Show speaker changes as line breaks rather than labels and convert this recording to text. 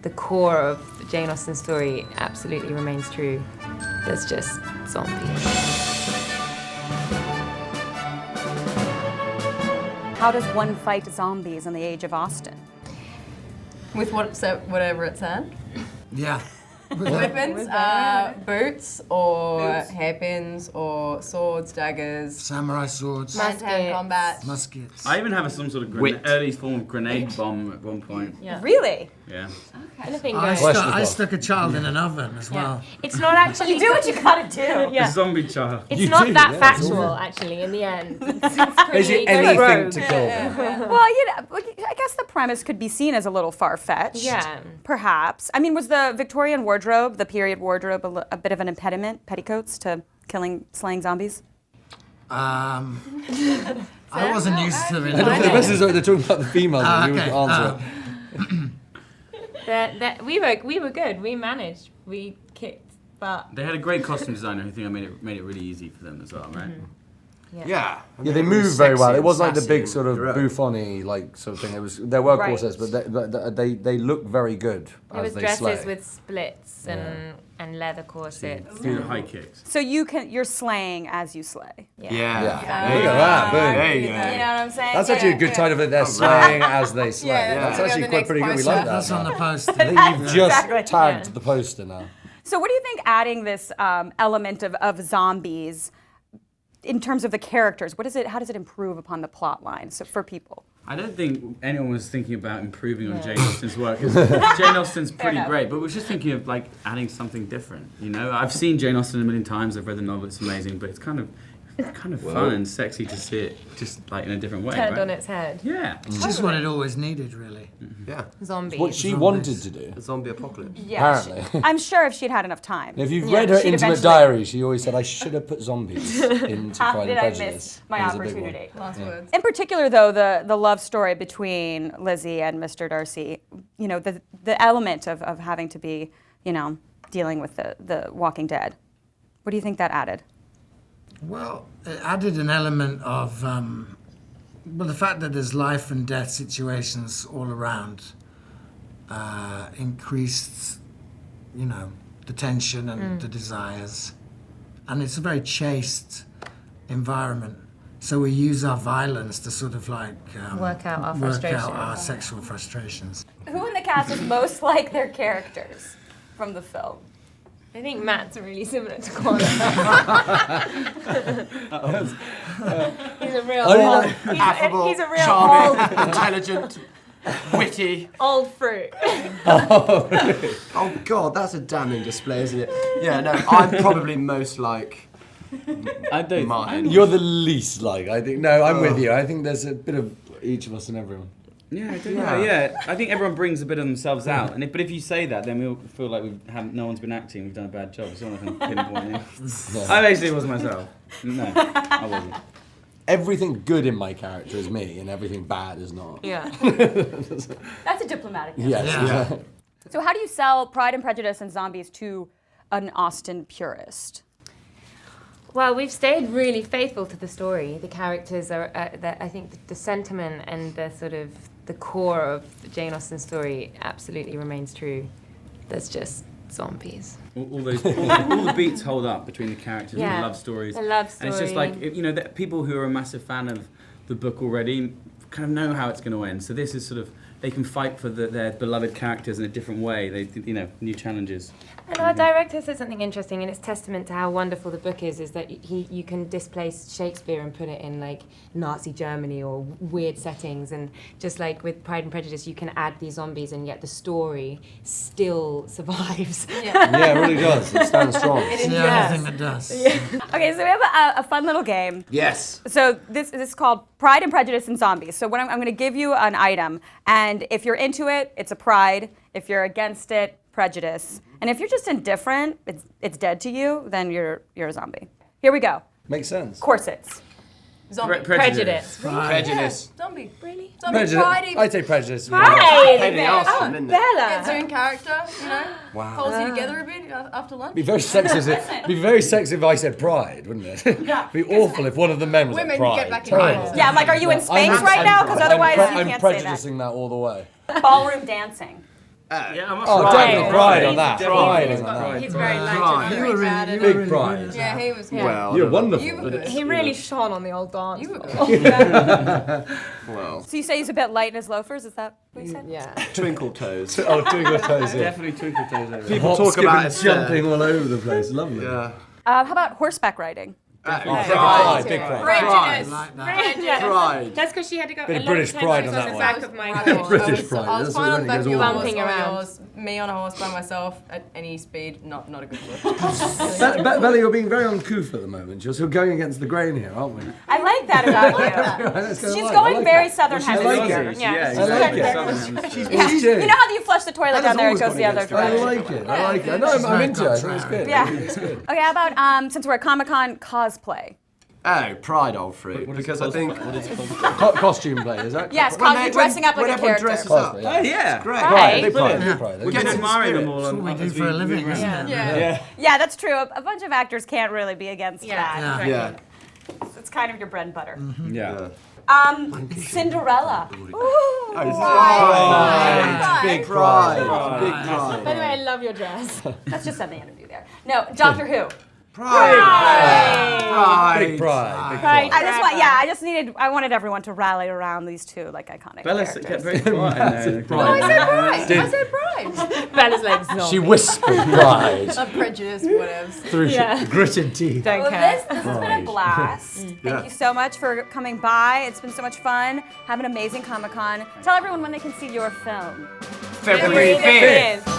the core of Jane Austen's story absolutely remains true. There's just zombies.
How does one fight zombies in the age of Austen?
With whatever it's in.
Yeah.
Weapons, boots or hairpins or swords, daggers.
Samurai swords.
Hand-to-hand combat.
Muskets.
I even have some sort of early form of grenade bomb at one point.
Yeah.
Really?
Yeah.
Anything
I
goes.
stuck a child in an oven as well.
It's not actually.
You do what you gotta do.
Yeah.
A zombie child.
It's not that factual, actually, in the end. It's
Basically
pretty
anything
rogue.
to kill them.
Well, you know, I guess the premise could be seen as a little far-fetched.
Yeah.
Perhaps. I mean, was the Victorian wardrobe, the period wardrobe, a bit of an impediment, petticoats, to slaying zombies?
I wasn't used to it.
The best is they're talking about the females and you would answer it.
We were good. We managed. We kicked butt.
They had a great costume designer who think I made it really easy for them as well, right?
Yeah, they move very well. It wasn't like the big sort of bouffon-y like sort of thing. There were corsets, but they look very good
There was
as they
dresses
slay.
with splits and leather corsets.
Do the high kicks.
So you're slaying as you slay.
Yeah. Look at that, boom.
There you go. You know what I'm saying?
That's actually a good title of it. They're slaying as they slay.
Yeah,
That's
yeah.
actually
The
quite
next
pretty good. We
poster.
like that.
That's on the poster.
I think you've just
Exactly.
tagged the poster now.
So what do you think adding this element of zombies in terms of the characters, how does it improve upon the plot line for people?
I don't think anyone was thinking about improving on Jane Austen's work. 'Cause Jane Austen's pretty great, but we were just thinking of like adding something different. You know, I've seen Jane Austen a million times. I've read the novel; it's amazing, but it's kind of fun and sexy to see it just like in a different way.
Turned
right?
on its head.
Yeah.
It's just what it always needed, really.
Yeah.
Zombies.
What she wanted to do.
A zombie apocalypse.
Yeah,
Apparently.
I'm sure if she'd had enough time.
If you've read her
she'd
intimate
eventually-
diary, she always said, I should have put zombies into
How
Pride
did
and
I
Prejudice.
miss my
It was a big one.
opportunity?
Last words.
In particular, though, the love story between Lizzie and Mr. Darcy, you know, the element of having to be, you know, dealing with the Walking Dead. What do you think that added?
Well, it added an element of, the fact that there's life and death situations all around increased, you know, the tension and the desires. And it's a very chaste environment. So we use our violence to sort of like
Work out our
work
frustrations.
out our sexual frustrations.
Who in the cast is most like their characters from the film?
I think Matt's really similar to Connor. He's a real old,
Affable,
he's a real
charming, intelligent, witty.
old fruit.
Oh God, that's a damning display, isn't it? Yeah, no, I'm probably most like
I don't.
mine.
You're the least like, I think. No, I'm with you. I think there's a bit of each of us and everyone.
Yeah, I don't know. Yeah, I think everyone brings a bit of themselves out, and but if you say that, then we'll feel like no one's been acting. We've done a bad job. So I can pinpoint it. I basically was myself. No, I wasn't.
Everything good in my character is me, and everything bad is not.
Yeah.
That's a diplomatic answer.
Yes.
Yeah.
So how do you sell Pride and Prejudice and Zombies to an Austen purist?
Well, we've stayed really faithful to the story. The characters are, I think the sentiment and the sort of the core of Jane Austen's story absolutely remains true. There's just zombies.
All the beats hold up between the characters and
Yeah,
the love stories.
the love
And it's just
story.
like, you know, the people who are a massive fan of the book already kind of know how it's going to end. So this is sort of, they can fight for their beloved characters in a different way. You know, new challenges.
And our director said something interesting, and it's testament to how wonderful the book is that you can displace Shakespeare and put it in like Nazi Germany or weird settings, and just like with Pride and Prejudice, you can add these zombies, and yet the story still survives.
Yeah, it really does. It stands strong.
It's the only thing that does.
Okay, so we have a fun little game.
Yes.
So this is called Pride and Prejudice and Zombies. So I'm going to give you an item, and if you're into it, it's a pride. If you're against it, prejudice. And if you're just indifferent, it's dead to you, then you're a zombie. Here we go.
Makes sense.
Corsets.
Zombie.
Prejudice.
Prejudice.
Zombie.
Really?
Zombie.
Prejudice.
Pride. even-
I'd say prejudice.
Pride!
Pain in the arse, isn't it?
Gets
Bella!
her in character, you know.
Wow.
Holds you together a bit after lunch.
Be very sexist. Be very sexy if I said pride, wouldn't it?
Yeah.
Be awful if one of the men was
Women
like pride.
get back in
Terrible.
character.
Yeah, I'm like, are you in Spanx right now? Because otherwise you
I'm
can't say
prejudicing that all the way.
that. Ballroom dancing.
Yeah, I'm
Oh, definitely Pride on that.
Definitely
Pride on that.
He's very
Pride.
light.
You were really
Big
really
Pride.
good.
Yeah, he was good.
Well,
You're wonderful.
You were
but
good.
it's,
He
you
really
know.
shone on the old dance
You were
floor.
good.
well,
So you say he's a bit light in his loafers? Is that what you said?
Yeah.
twinkle toes.
Oh, twinkle toes. Yeah.
Definitely twinkle toes over.
People
Hop,
talk
skipping,
about it
jumping all over the place. Lovely.
Yeah.
How about horseback riding?
Pride, big pride.
Prejudice.
Like that.
Pride.
That's because she had to go
Bit
a
of
lot
British
of times
pride
she
on
was
that
the
one.
back of my
British pride.
I was
That's
fine
what
on the back of
goes
your
all
horse
bumping
or
around.
yours. Me on a horse by myself at any speed, not a good look.
Bella, you're being very uncouth at the moment. You're sort of going against the grain here, aren't we?
I like that about you. She's going very Southern Hemisphere.
Yeah,
I like it.
Yeah. You know how you flush the toilet down there, it goes the other
I
direction.
like it. I like it. No, I'm into it. I think it's good.
Yeah.
I think it's good.
Okay, how about since we're at Comic-Con, cosplay?
Oh, Pride, old fruit.
What is
Because
it
I think
costume play, is that?
Yes,
when
you're dressing up like a
everyone
character.
dresses up.
Cosplay, yeah.
Oh, yeah.
Great.
Right.
Big pride, big
Yeah.
pride.
We're getting admiring them all.
That's what we do for a living, isn't it?
Yeah.
Yeah, that's true. A bunch of actors can't really be against that.
Yeah.
It's kind of your bread and butter.
Yeah.
Cinderella.
Pride.
Big
Pride. Big pride.
By the way, I love your dress.
That's just something to do there. No, Doctor Who.
Pride.
Big pride. Big
Pride.
pride.
I wanted everyone to rally around these two like iconic
Bella
characters.
kept very quiet.
I said Pride.
Bella's like, no.
She whispered pride
A prejudice, whatever.
through gritted teeth.
Don't
Well,
care.
this has been a blast. Thank you so much for coming by. It's been so much fun. Have an amazing Comic-Con. Tell everyone when they can see your film.
February 5th.